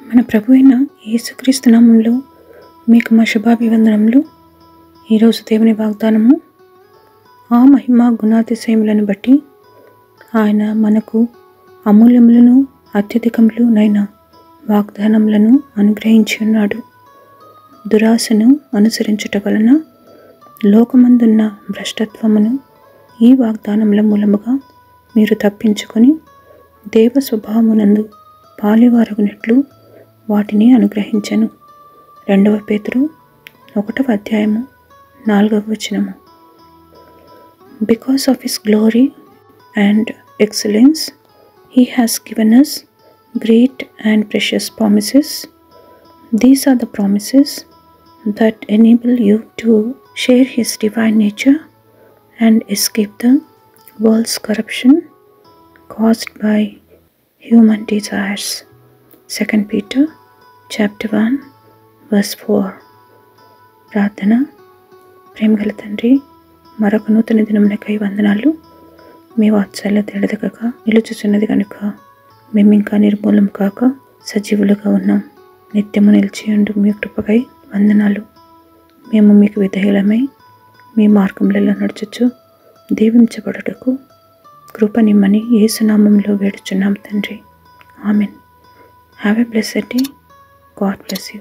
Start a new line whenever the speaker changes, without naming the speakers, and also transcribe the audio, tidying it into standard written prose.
మన ప్రభు అయిన యేసుక్రీస్తు నామములో మీకు మా శుభాభివందనములు. ఈరోజు దేవుని వాగ్దానము, ఆ మహిమ గుణాతిశయములను బట్టి ఆయన మనకు అమూల్యములను అత్యధికములునైన వాగ్దానములను అనుగ్రహించి ఉన్నాడు. దురాశను అనుసరించుట వలన లోకమందున్న భ్రష్టత్వమును ఈ వాగ్దానముల మూలముగా మీరు తప్పించుకొని దేవ స్వభావమునందు పాలివారగునట్లు వాటిని అనుగ్రహించెను. 2 పేతురు 1:4. Because of his glory and excellence, he has given us great and precious promises. These are the promises that enable you to share his divine nature and escape the world's corruption caused by human desires. 2 Peter chapter 1 verse 4. ప్రార్థన. ప్రేమగల తండ్రి, మరొక నూతన దినమునకై వందనాలు. మీ వాత్సల్యత ఎడతెగక నిలుచుచున్నది కనుక మేము ఇంకా నిర్మూలం కాక సజీవులుగా ఉన్నాం. నిత్యము నిలిచియుండు మీ కృపకై వందనాలు. మేము మీకు విధేయులమై మీ మార్గములలో నడుచుచు దీవించబడుటకు కృపనిమ్మని యేసునామములో వేడుచున్నాం తండ్రి. Amen. Have a blessed day. God bless you.